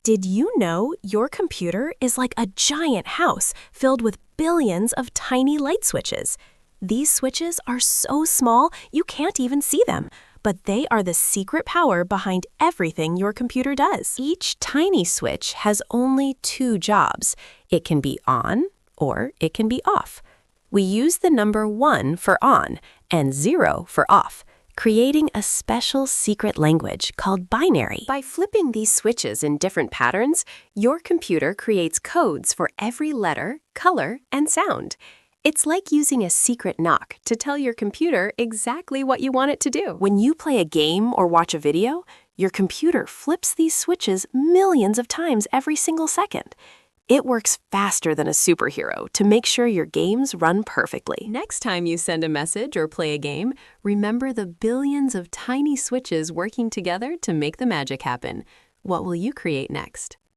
Did you know your computer is like a giant house filled with billions of tiny light switches? These switches are so small you can't even see them, but they are the secret power behind everything your computer does. Each tiny switch has only two jobs. It can be on or it can be off. We use the number 1 for on and 0 for off, creating a special secret language called binary. By flipping these switches in different patterns, your computer creates codes for every letter, color, and sound. It's like using a secret knock to tell your computer exactly what you want it to do. When you play a game or watch a video, your computer flips these switches millions of times every single second. It works faster than a superhero to make sure your games run perfectly. Next time you send a message or play a game, remember the billions of tiny switches working together to make the magic happen. What will you create next?